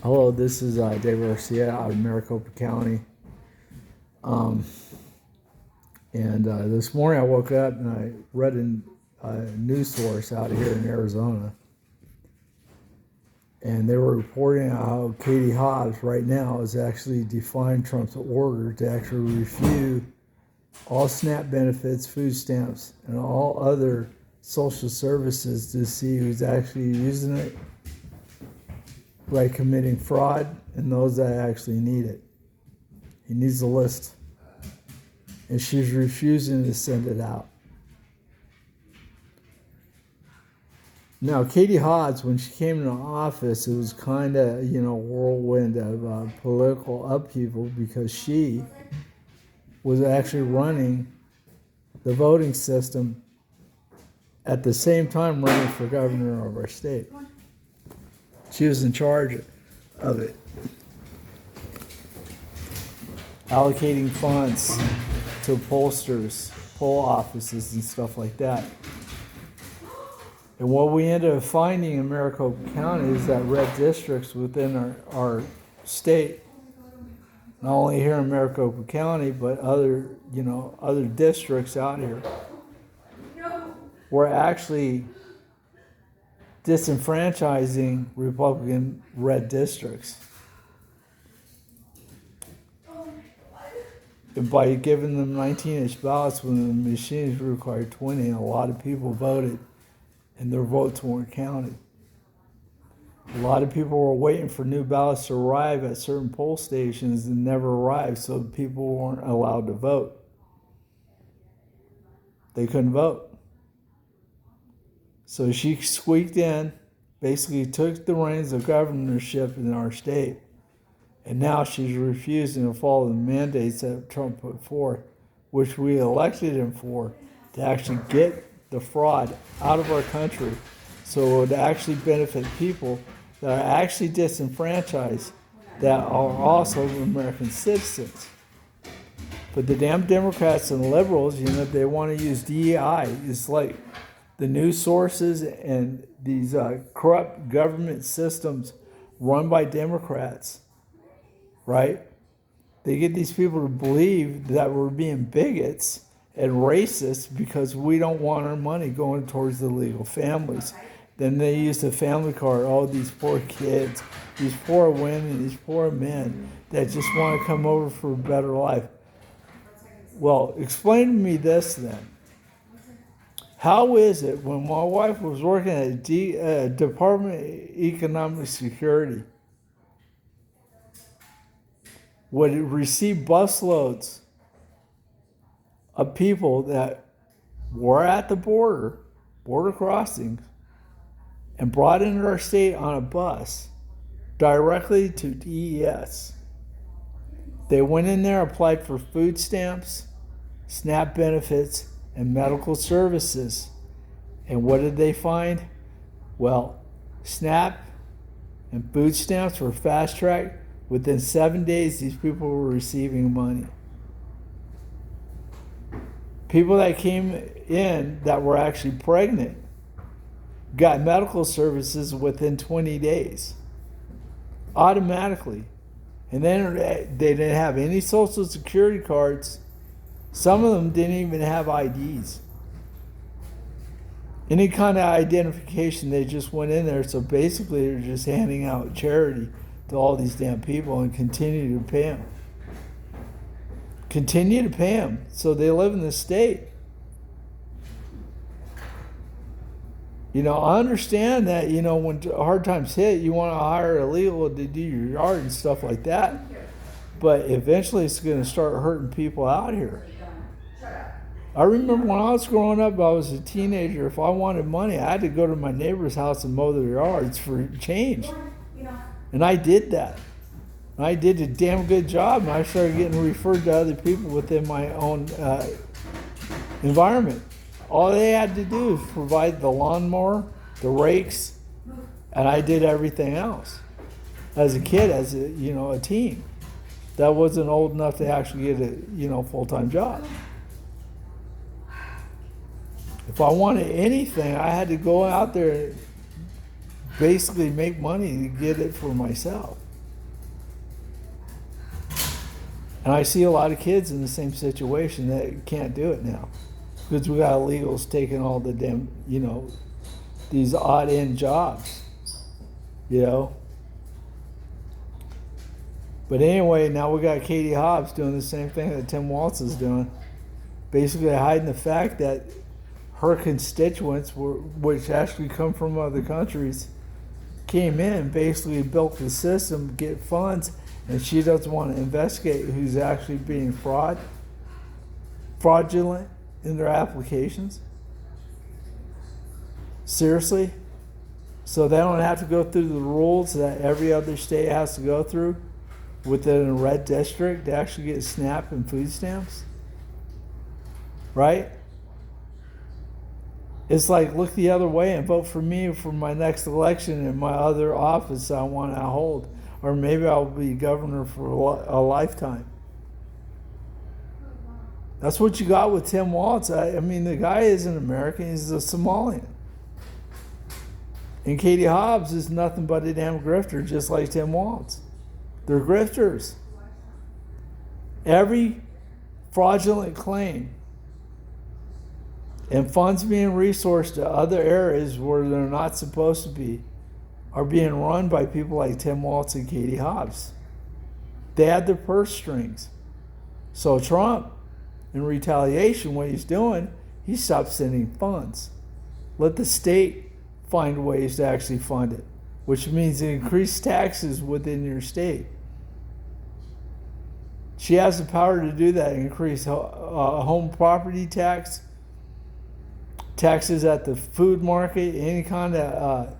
Hello, this is Dave Garcia out of Maricopa County. This morning I woke up and I read a news source out here in Arizona. And they were reporting how Katie Hobbs right now is actually defying Trump's order to actually refuse all SNAP benefits, food stamps, and all other social services to see who's actually using it by committing fraud and those that actually need it. He needs a list. And she's refusing to send it out. Now, Katie Hobbs, when she came into office, it was kind of, whirlwind of political upheaval because she was actually running the voting system at the same time running for governor of our state. She was in charge of it, allocating funds to pollsters, poll offices, and stuff like that. And what we ended up finding in Maricopa County is that red districts within our state, not only here in Maricopa County, but other districts out here, were actually disenfranchising Republican red districts. And by giving them 19-inch ballots when the machines required 20, and a lot of people voted, and their votes weren't counted. A lot of people were waiting for new ballots to arrive at certain poll stations and never arrived, so people weren't allowed to vote. They couldn't vote. So she squeaked in, basically took the reins of governorship in our state, and now she's refusing to follow the mandates that Trump put forth, which we elected him for, to actually get the fraud out of our country so it would actually benefit people that are actually disenfranchised that are also American citizens. But the damn Democrats and liberals, they want to use DEI. It's like the news sources and these corrupt government systems run by Democrats, right? They get these people to believe that we're being bigots and racist because we don't want our money going towards the illegal families. Then they use the family card, all these poor kids, these poor women, these poor men that just want to come over for a better life. Well, explain to me this then. How is it when my wife was working at Department of Economic Security, would receive busloads of people that were at the border crossings, and brought into our state on a bus directly to DES. They went in there, applied for food stamps, SNAP benefits, and medical services. And what did they find? Well, SNAP and food stamps were fast-tracked. Within 7 days, these people were receiving money. People that came in that were actually pregnant got medical services within 20 days, automatically. And then they didn't have any social security cards. Some of them didn't even have IDs. Any kind of identification, they just went in there. So basically, they're just handing out charity to all these damn people and continue to pay them. Continue to pay them so they live in the state. I understand that, when hard times hit, you want to hire illegal to do your yard and stuff like that. But eventually it's going to start hurting people out here. I remember when I was growing up, I was a teenager. If I wanted money, I had to go to my neighbor's house and mow their yards for change. And I did that. I did a damn good job, and I started getting referred to other people within my own environment. All they had to do is provide the lawnmower, the rakes, and I did everything else. As a kid, as a teen, that wasn't old enough to actually get a full-time job. If I wanted anything, I had to go out there and basically make money to get it for myself. And I see a lot of kids in the same situation that can't do it now because we got illegals taking all the damn, these odd end jobs, But anyway, now we got Katie Hobbs doing the same thing that Tim Walz is doing, basically hiding the fact that her constituents, which actually come from other countries, came in, basically built the system, get funds, and she doesn't want to investigate who's actually being fraudulent in their applications. Seriously? So they don't have to go through the rules that every other state has to go through within a red district to actually get SNAP and food stamps? Right? It's like, look the other way and vote for me for my next election in my other office I want to hold. Or maybe I'll be governor for a lifetime. That's what you got with Tim Walz. I mean, the guy isn't American, he's a Somalian. And Katie Hobbs is nothing but a damn grifter, just like Tim Walz. They're grifters. Every fraudulent claim and funds being resourced to other areas where they're not supposed to be are being run by people like Tim Walz and Katie Hobbs. They had their purse strings. So Trump, in retaliation, what he's doing, he stopped sending funds. Let the state find ways to actually fund it, which means increase taxes within your state. She has the power to do that, increase home property tax, taxes at the food market, any kind of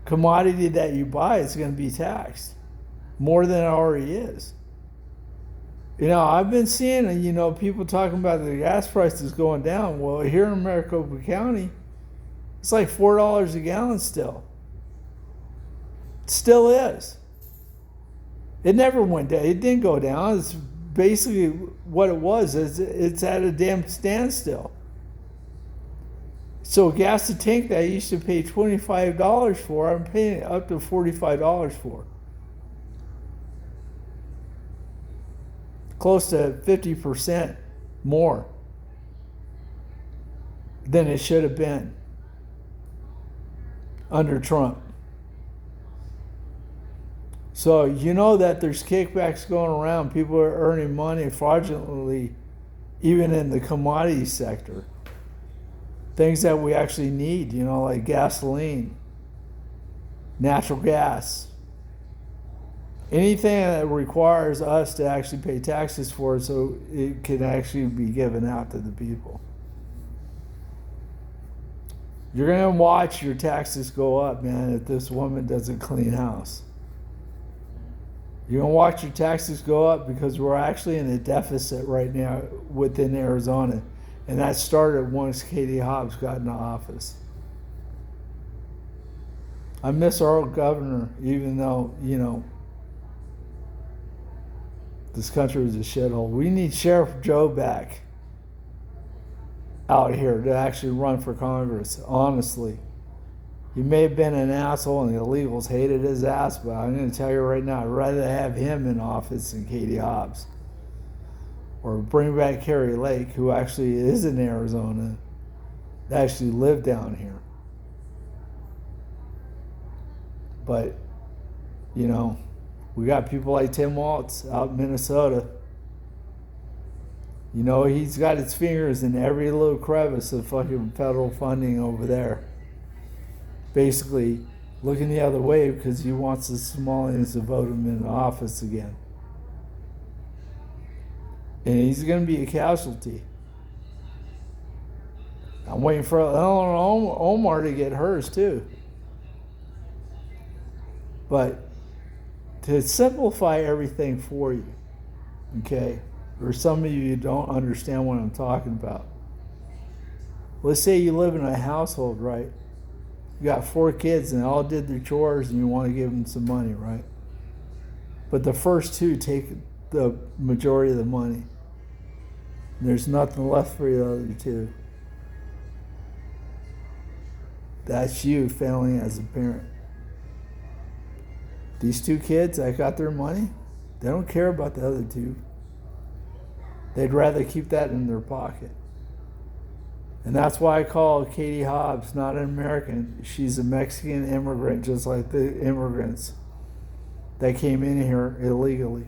commodity that you buy is going to be taxed more than it already is. I've been seeing, people talking about the gas prices going down. Well, here in Maricopa County, it's like $4 a gallon still. It still is. It never went down. It didn't go down. It's basically what it was. It's at a damn standstill. So gas to tank that I used to pay $25 for, I'm paying up to $45 for. Close to 50% more than it should have been under Trump. So that there's kickbacks going around. People are earning money fraudulently, even in the commodity sector. Things that we actually need, like gasoline, natural gas. Anything that requires us to actually pay taxes for it so it can actually be given out to the people. You're going to watch your taxes go up, man, if this woman doesn't clean house. You're going to watch your taxes go up because we're actually in a deficit right now within Arizona. And that started once Katie Hobbs got into office. I miss our old governor, even though, this country was a shithole. We need Sheriff Joe back out here to actually run for Congress, honestly. He may have been an asshole and the illegals hated his ass, but I'm going to tell you right now, I'd rather have him in office than Katie Hobbs. Or bring back Carrie Lake, who actually is in Arizona, that actually lived down here. But, we got people like Tim Walz out in Minnesota. He's got his fingers in every little crevice of fucking federal funding over there. Basically, looking the other way because he wants the Somalians to vote him in office again. And he's going to be a casualty. I'm waiting for Omar to get hers too. But to simplify everything for you, okay, or some of you don't understand what I'm talking about. Let's say you live in a household, right? You got 4 kids and they all did their chores and you want to give them some money, right? But the first 2 take the majority of the money. There's nothing left for the other 2. That's you failing as a parent. These 2 kids that got their money, they don't care about the other 2. They'd rather keep that in their pocket. And that's why I call Katie Hobbs not an American. She's a Mexican immigrant, just like the immigrants that came in here illegally.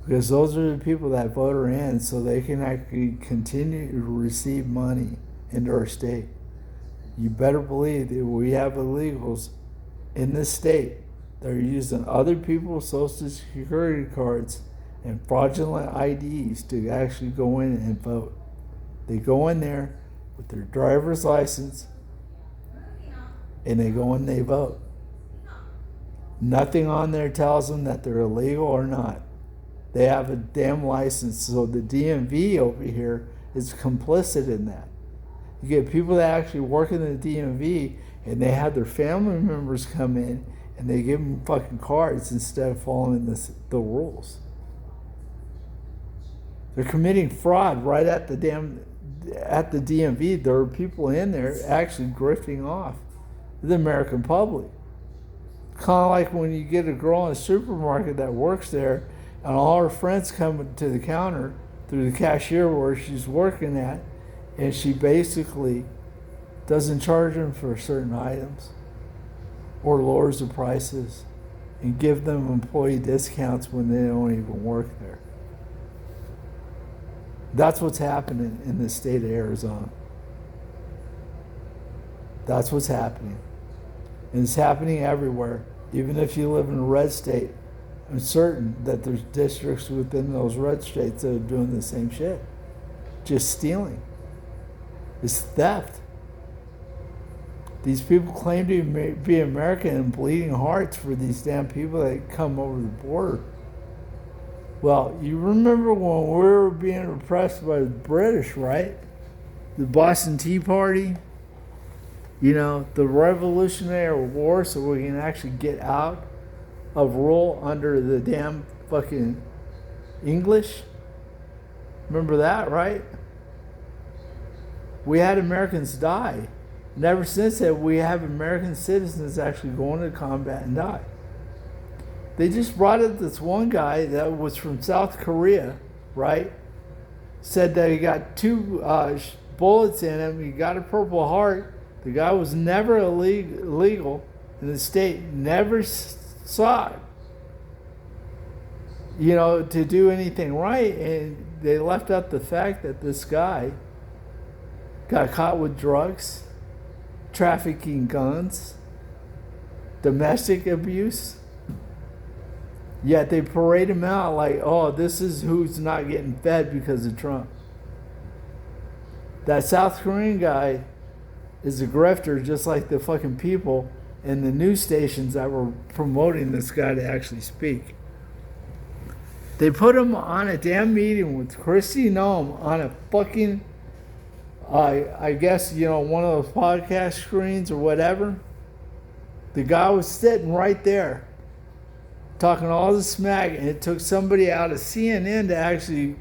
Because those are the people that vote her in so they can actually continue to receive money into our state. You better believe that we have illegals in this state that are using other people's social security cards and fraudulent IDs to actually go in and vote. They go in there with their driver's license and they go and they vote. Nothing on there tells them that they're illegal or not. They have a damn license, so the DMV over here is complicit in that. You get people that actually work in the DMV and they have their family members come in and they give them fucking cards instead of following the rules. They're committing fraud right at the DMV. There are people in there actually grifting off the American public. Kind of like when you get a girl in a supermarket that works there and all her friends come to the counter through the cashier where she's working at, and she basically doesn't charge them for certain items or lowers the prices and give them employee discounts when they don't even work there. That's what's happening in the state of Arizona. That's what's happening. And it's happening everywhere. Even if you live in a red state, I'm certain that there's districts within those red states that are doing the same shit. Just stealing. It's theft. These people claim to be American and bleeding hearts for these damn people that come over the border. Well, you remember when we were being repressed by the British, right? The Boston Tea Party, you know, the Revolutionary War, so we can actually get out of rule under the damn fucking English. Remember that, right? We had Americans die. And ever since that, we have American citizens actually going to combat and die. They just brought up this one guy that was from South Korea, right? Said that he got 2 bullets in him. He got a Purple Heart. The guy was never illegal in the state, never sought, you know, to do anything right. And they left out the fact that this guy got caught with drugs, trafficking guns, domestic abuse. Yet they parade him out like, oh, this is who's not getting fed because of Trump. That South Korean guy is a grifter, just like the fucking people in the news stations that were promoting this guy to actually speak. They put him on a damn meeting with Kristi Noem on a fucking, I guess, you know, one of those podcast screens or whatever. The guy was sitting right there talking all the smack, and it took somebody out of CNN to actually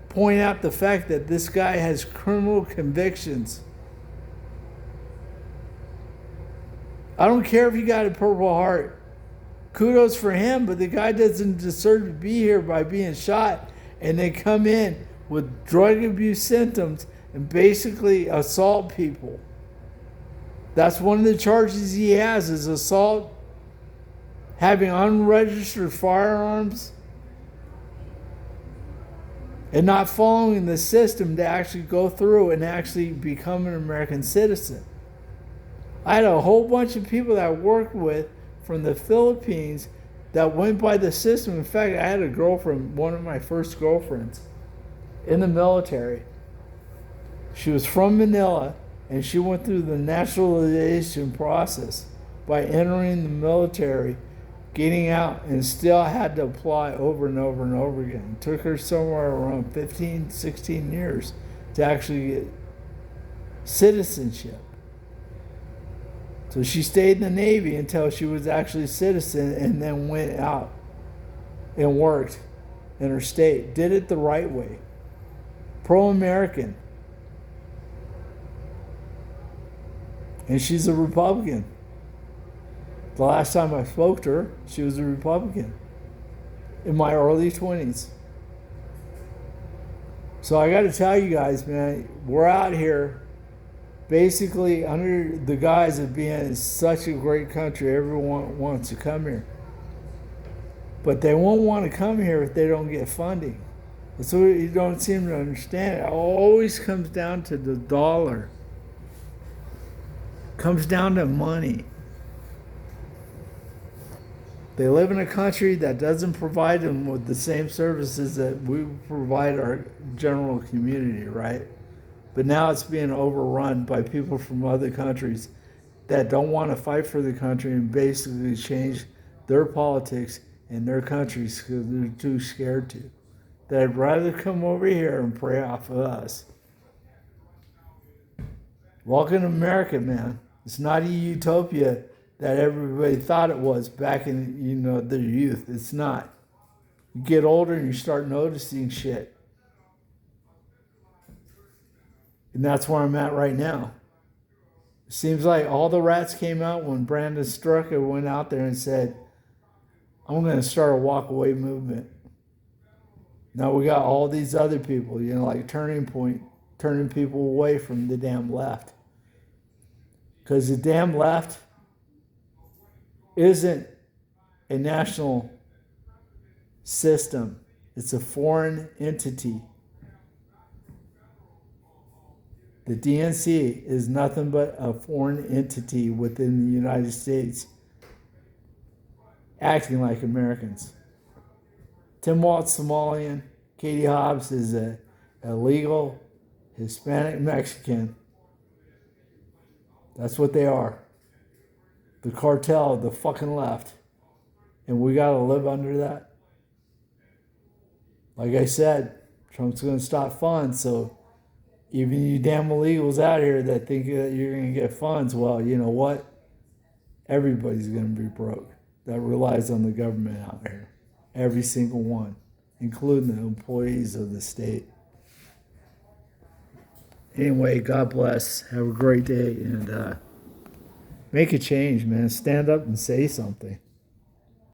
point out the fact that this guy has criminal convictions. I don't care if he got a Purple Heart. Kudos for him, but the guy doesn't deserve to be here by being shot, and they come in with drug abuse symptoms and basically assault people. That's one of the charges he has, is assault, having unregistered firearms, and not following the system to actually go through and actually become an American citizen. I had a whole bunch of people that I worked with from the Philippines that went by the system. In fact, I had a girlfriend, one of my first girlfriends, in the military. She was from Manila, and she went through the naturalization process by entering the military, getting out, and still had to apply over and over and over again. It took her somewhere around 15, 16 years to actually get citizenship. So she stayed in the Navy until she was actually a citizen, and then went out and worked in her state. Did it the right way. Pro-American. And she's a Republican. The last time I spoke to her, she was a Republican in my early 20s. So I got to tell you guys, man, we're out here basically under the guise of being such a great country. Everyone wants to come here. But they won't want to come here if they don't get funding. That's what you don't seem to understand. It always comes down to the dollar. It comes down to money. They live in a country that doesn't provide them with the same services that we provide our general community, right? But now it's being overrun by people from other countries that don't want to fight for the country and basically change their politics in their countries because they're too scared to. They'd rather come over here and prey off of us. Welcome to America, man. It's not a utopia that everybody thought it was back in their youth. It's not. You get older and you start noticing shit. And that's where I'm at right now. It seems like all the rats came out when Brandon Strucker went out there and said, I'm going to start a walk-away movement. Now we got all these other people, like Turning Point, turning people away from the damn left. Because the damn left isn't a national system. It's a foreign entity. The DNC is nothing but a foreign entity within the United States, acting like Americans. Tim Walt's Somalian. Katie Hobbs is a illegal Hispanic Mexican. That's what they are. The cartel of the fucking left. And we got to live under that. Like I said, Trump's going to stop funds, so even you damn illegals out here that think that you're going to get funds, well, you know what? Everybody's going to be broke that relies on the government out here. Every single one, including the employees of the state. Anyway, God bless. Have a great day and make a change, man. Stand up and say something.